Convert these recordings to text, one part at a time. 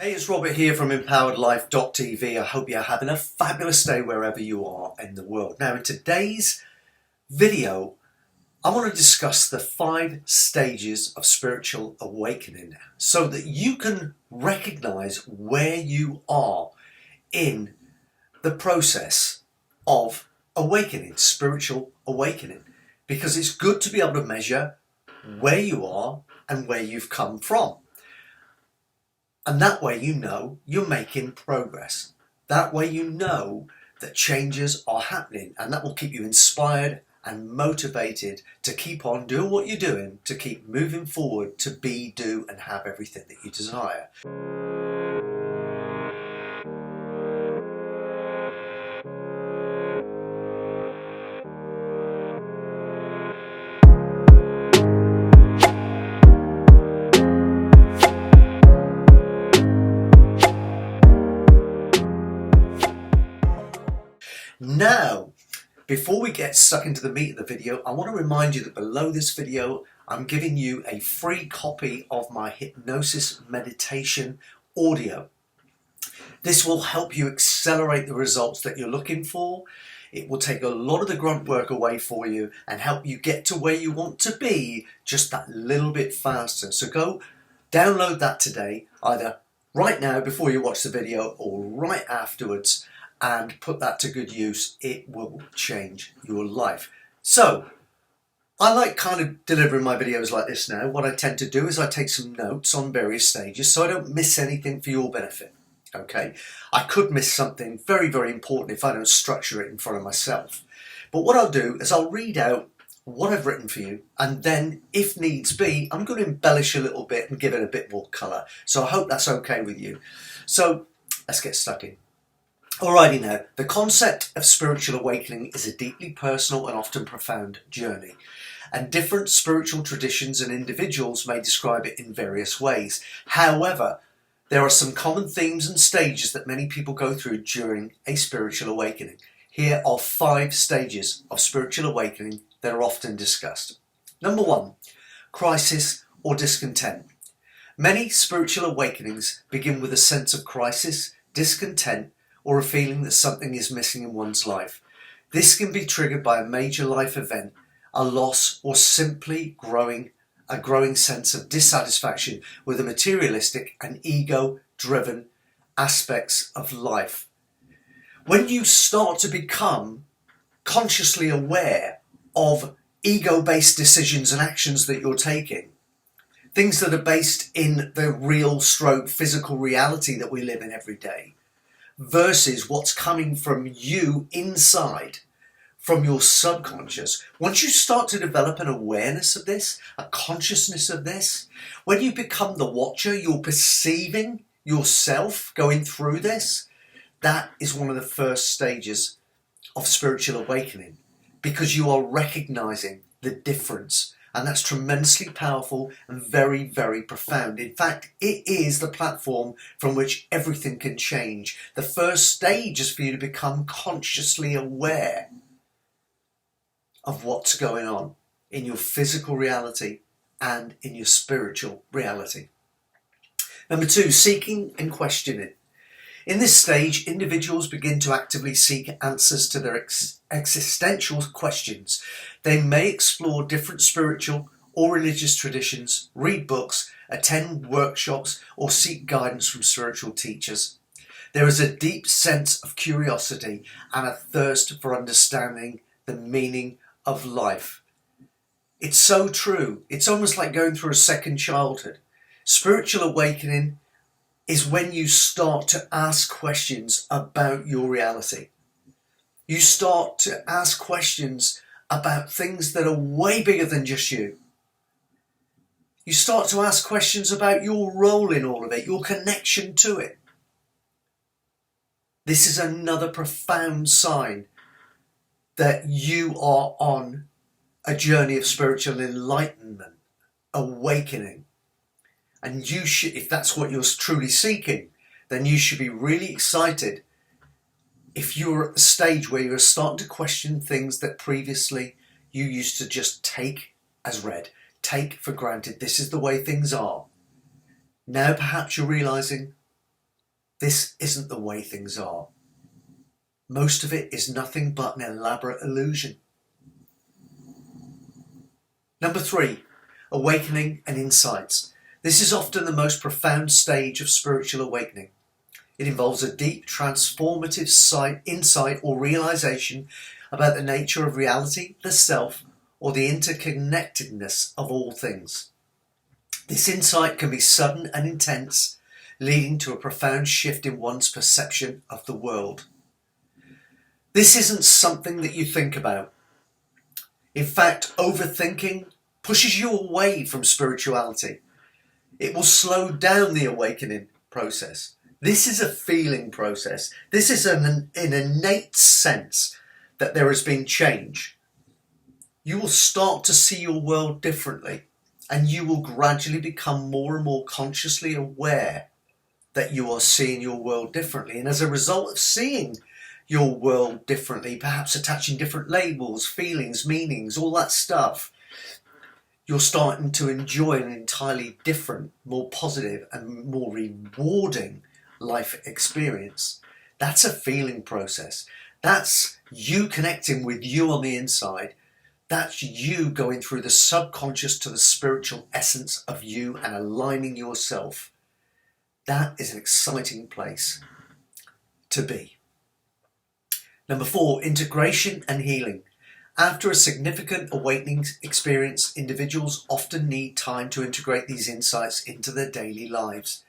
Hey, it's Robert here from empoweredlife.tv. I hope you're having a fabulous day wherever you are in the world. Now, in today's video, I want to discuss the 5 stages of spiritual awakening so that you can recognize where you are in the process of awakening, spiritual awakening, because it's good to be able to measure where you are and where you've come from. And that way you know you're making progress. That way you know that changes are happening, and that will keep you inspired and motivated to keep on doing what you're doing, to keep moving forward, to be, do and have everything that you desire. Now, before we get stuck into the meat of the video, I want to remind you that below this video, I'm giving you a free copy of my hypnosis meditation audio. This will help you accelerate the results that you're looking for. It will take a lot of the grunt work away for you and help you get to where you want to be just that little bit faster. So go download that today, either right now before you watch the video or right afterwards, and put that to good use. It will change your life. So I like kind of delivering my videos like this now. What I tend to do is I take some notes on various stages so I don't miss anything for your benefit. Okay, I could miss something very, very important if I don't structure it in front of myself. But what I'll do is I'll read out what I've written for you, and then if needs be, I'm going to embellish a little bit and give it a bit more colour. So I hope that's okay with you. So let's get stuck in. Alrighty now, the concept of spiritual awakening is a deeply personal and often profound journey, and different spiritual traditions and individuals may describe it in various ways. However, there are some common themes and stages that many people go through during a spiritual awakening. Here are 5 stages of spiritual awakening that are often discussed. Number 1, crisis or discontent. Many spiritual awakenings begin with a sense of crisis, discontent, or a feeling that something is missing in one's life. This can be triggered by a major life event, a loss, or simply a growing sense of dissatisfaction with the materialistic and ego-driven aspects of life. When you start to become consciously aware of ego-based decisions and actions that you're taking, things that are based in the real stroke physical reality that we live in every day, versus what's coming from you inside, from your subconscious. Once you start to develop an awareness of this, a consciousness of this, when you become the watcher, you're perceiving yourself going through this. That is one of the first stages of spiritual awakening, because you are recognizing the difference. And that's tremendously powerful and very, very profound. In fact, it is the platform from which everything can change. The first stage is for you to become consciously aware of what's going on in your physical reality and in your spiritual reality. Number 2, seeking and questioning. In this stage, individuals begin to actively seek answers to their existential questions. They may explore different spiritual or religious traditions, read books, attend workshops, or seek guidance from spiritual teachers. There is a deep sense of curiosity and a thirst for understanding the meaning of life. It's so true. It's almost like going through a second childhood. Spiritual awakening is when you start to ask questions about your reality. You start to ask questions about things that are way bigger than just you. You start to ask questions about your role in all of it, your connection to it. This is another profound sign that you are on a journey of spiritual enlightenment, awakening. And you should, if that's what you're truly seeking, then you should be really excited if you're at the stage where you're starting to question things that previously you used to just take as read, take for granted. This is the way things are. Now perhaps you're realizing, This isn't the way things are. Most of it is nothing but an elaborate illusion. Number 3, awakening and insights. This is often the most profound stage of spiritual awakening. It involves a deep, transformative insight or realization about the nature of reality, the self, or the interconnectedness of all things. This insight can be sudden and intense, leading to a profound shift in one's perception of the world. This isn't something that you think about. In fact, overthinking pushes you away from spirituality. It will slow down the awakening process. This is a feeling process. This is an innate sense that there has been change. You will start to see your world differently, and you will gradually become more and more consciously aware that you are seeing your world differently. And as a result of seeing your world differently, perhaps attaching different labels, feelings, meanings, all that stuff, you're starting to enjoy an entirely different, more positive and more rewarding life experience. That's a feeling process. That's you connecting with you on the inside. That's you going through the subconscious to the spiritual essence of you and aligning yourself. That is an exciting place to be. Number 4, integration and healing. After a significant awakening experience, individuals often need time to integrate these insights into their daily lives.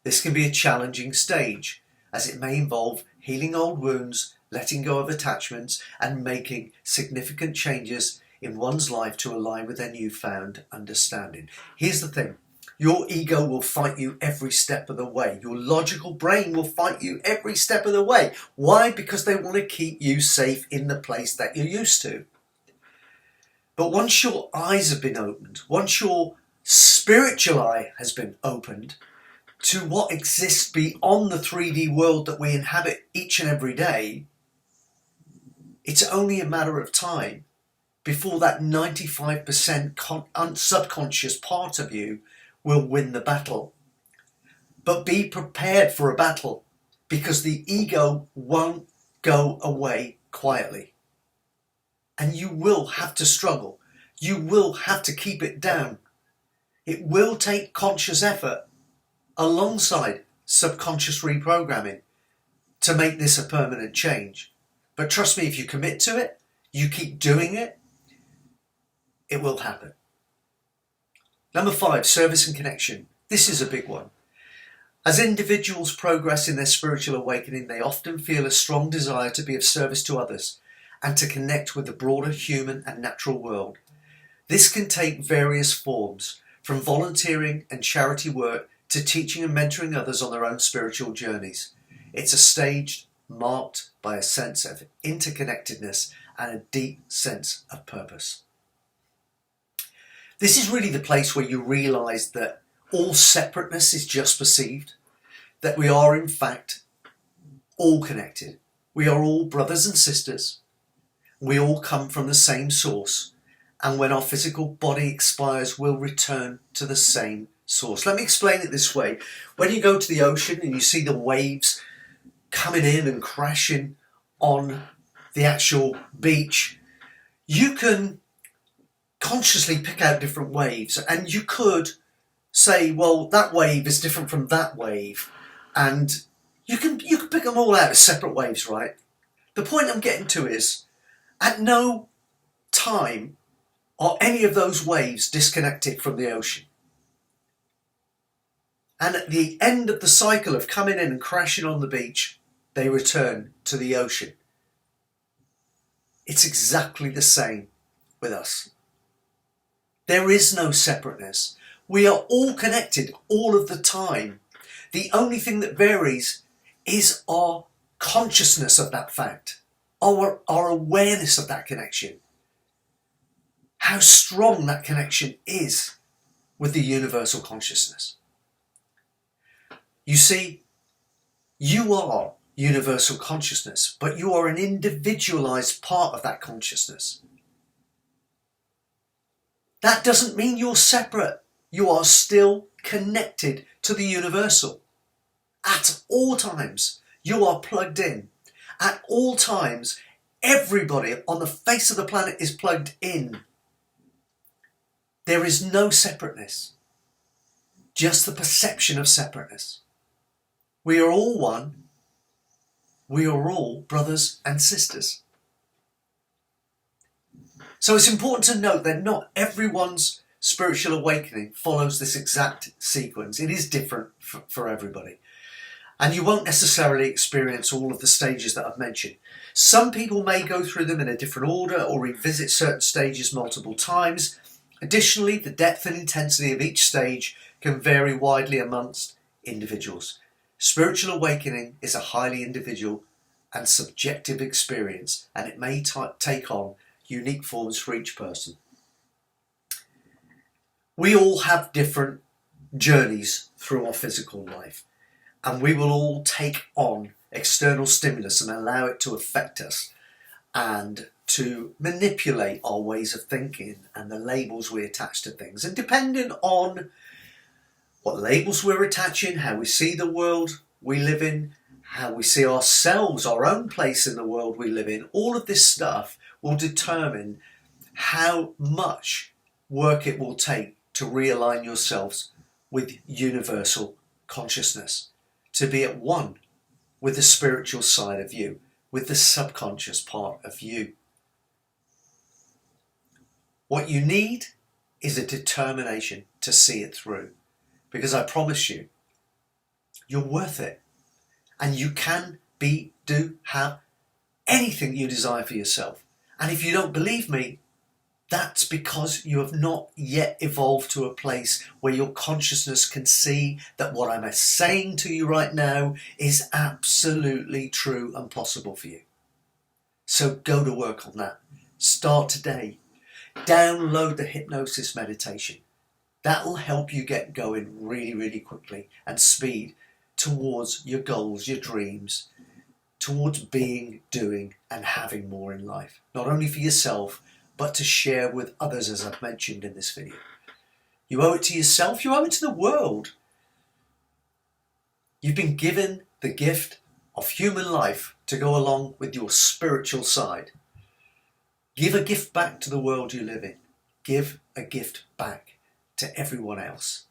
This can be a challenging stage, as it may involve healing old wounds, letting go of attachments, and making significant changes in one's life to align with their newfound understanding. Here's the thing. Your ego will fight you every step of the way. Your logical brain will fight you every step of the way. Why? Because they want to keep you safe in the place that you're used to. But once your eyes have been opened, once your spiritual eye has been opened to what exists beyond the 3D world that we inhabit each and every day, it's only a matter of time before that 95% subconscious part of you will win the battle. But be prepared for a battle, because the ego won't go away quietly. And you will have to struggle. You will have to keep it down. It will take conscious effort alongside subconscious reprogramming to make this a permanent change. But trust me, if you commit to it, you keep doing it, it will happen. Number 5, service and connection. This is a big one. As individuals progress in their spiritual awakening, they often feel a strong desire to be of service to others and to connect with the broader human and natural world. This can take various forms, from volunteering and charity work to teaching and mentoring others on their own spiritual journeys. It's a stage marked by a sense of interconnectedness and a deep sense of purpose. This is really the place where you realise that all separateness is just perceived, that we are in fact all connected. We are all brothers and sisters. We all come from the same source, and when our physical body expires, we'll return to the same source. Let me explain it this way. When you go to the ocean and you see the waves coming in and crashing on the actual beach, you can consciously pick out different waves, and you could say, well, that wave is different from that wave, and you can pick them all out as separate waves, right? The point I'm getting to is, at no time are any of those waves disconnected from the ocean. And at the end of the cycle of coming in and crashing on the beach, they return to the ocean. It's exactly the same with us. There is no separateness. We are all connected all of the time. The only thing that varies is our consciousness of that fact, our awareness of that connection, how strong that connection is with the universal consciousness. You see, you are universal consciousness, but you are an individualized part of that consciousness. That doesn't mean you're separate. You are still connected to the universal at all times, you are plugged in. At all times, everybody on the face of the planet is plugged in. There is no separateness, just the perception of separateness. We are all one. We are all brothers and sisters. So it's important to note that not everyone's spiritual awakening follows this exact sequence. It is different for everybody. And you won't necessarily experience all of the stages that I've mentioned. Some people may go through them in a different order or revisit certain stages multiple times. Additionally, the depth and intensity of each stage can vary widely amongst individuals. Spiritual awakening is a highly individual and subjective experience, and it may take on unique forms for each person. We all have different journeys through our physical life, and we will all take on external stimulus and allow it to affect us and to manipulate our ways of thinking and the labels we attach to things. And depending on what labels we're attaching, how we see the world we live in, how we see ourselves, our own place in the world we live in, all of this stuff will determine how much work it will take to realign yourselves with universal consciousness, to be at one with the spiritual side of you, with the subconscious part of you. What you need is a determination to see it through, because I promise you, you're worth it. And you can be, do, have anything you desire for yourself. And if you don't believe me, that's because you have not yet evolved to a place where your consciousness can see that what I'm saying to you right now is absolutely true and possible for you. So go to work on that. Start today. Download the hypnosis meditation. That will help you get going really, really quickly and speed towards your goals, your dreams, towards being, doing and having more in life. Not only for yourself, but to share with others, as I've mentioned in this video. You owe it to yourself, you owe it to the world. You've been given the gift of human life to go along with your spiritual side. Give a gift back to the world you live in. Give a gift back to everyone else.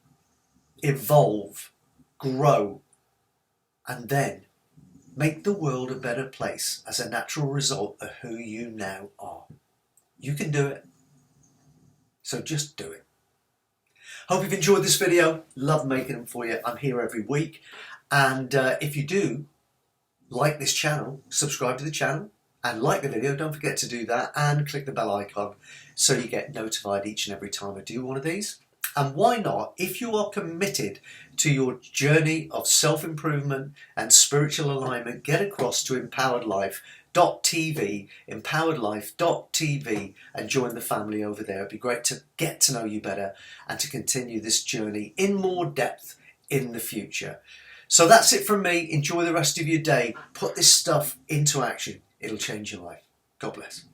Evolve, grow, and then make the world a better place as a natural result of who you now are. You can do it. So just do it. Hope you've enjoyed this video. Love making them for you. I'm here every week. And if you do like this channel, subscribe to the channel and like the video. Don't forget to do that and click the bell icon so you get notified each and every time I do one of these. And why not, if you are committed to your journey of self-improvement and spiritual alignment, get across to empoweredlife.tv, empoweredlife.tv, and join the family over there. It'd be great to get to know you better and to continue this journey in more depth in the future. So that's it from me. Enjoy the rest of your day. Put this stuff into action. It'll change your life. God bless.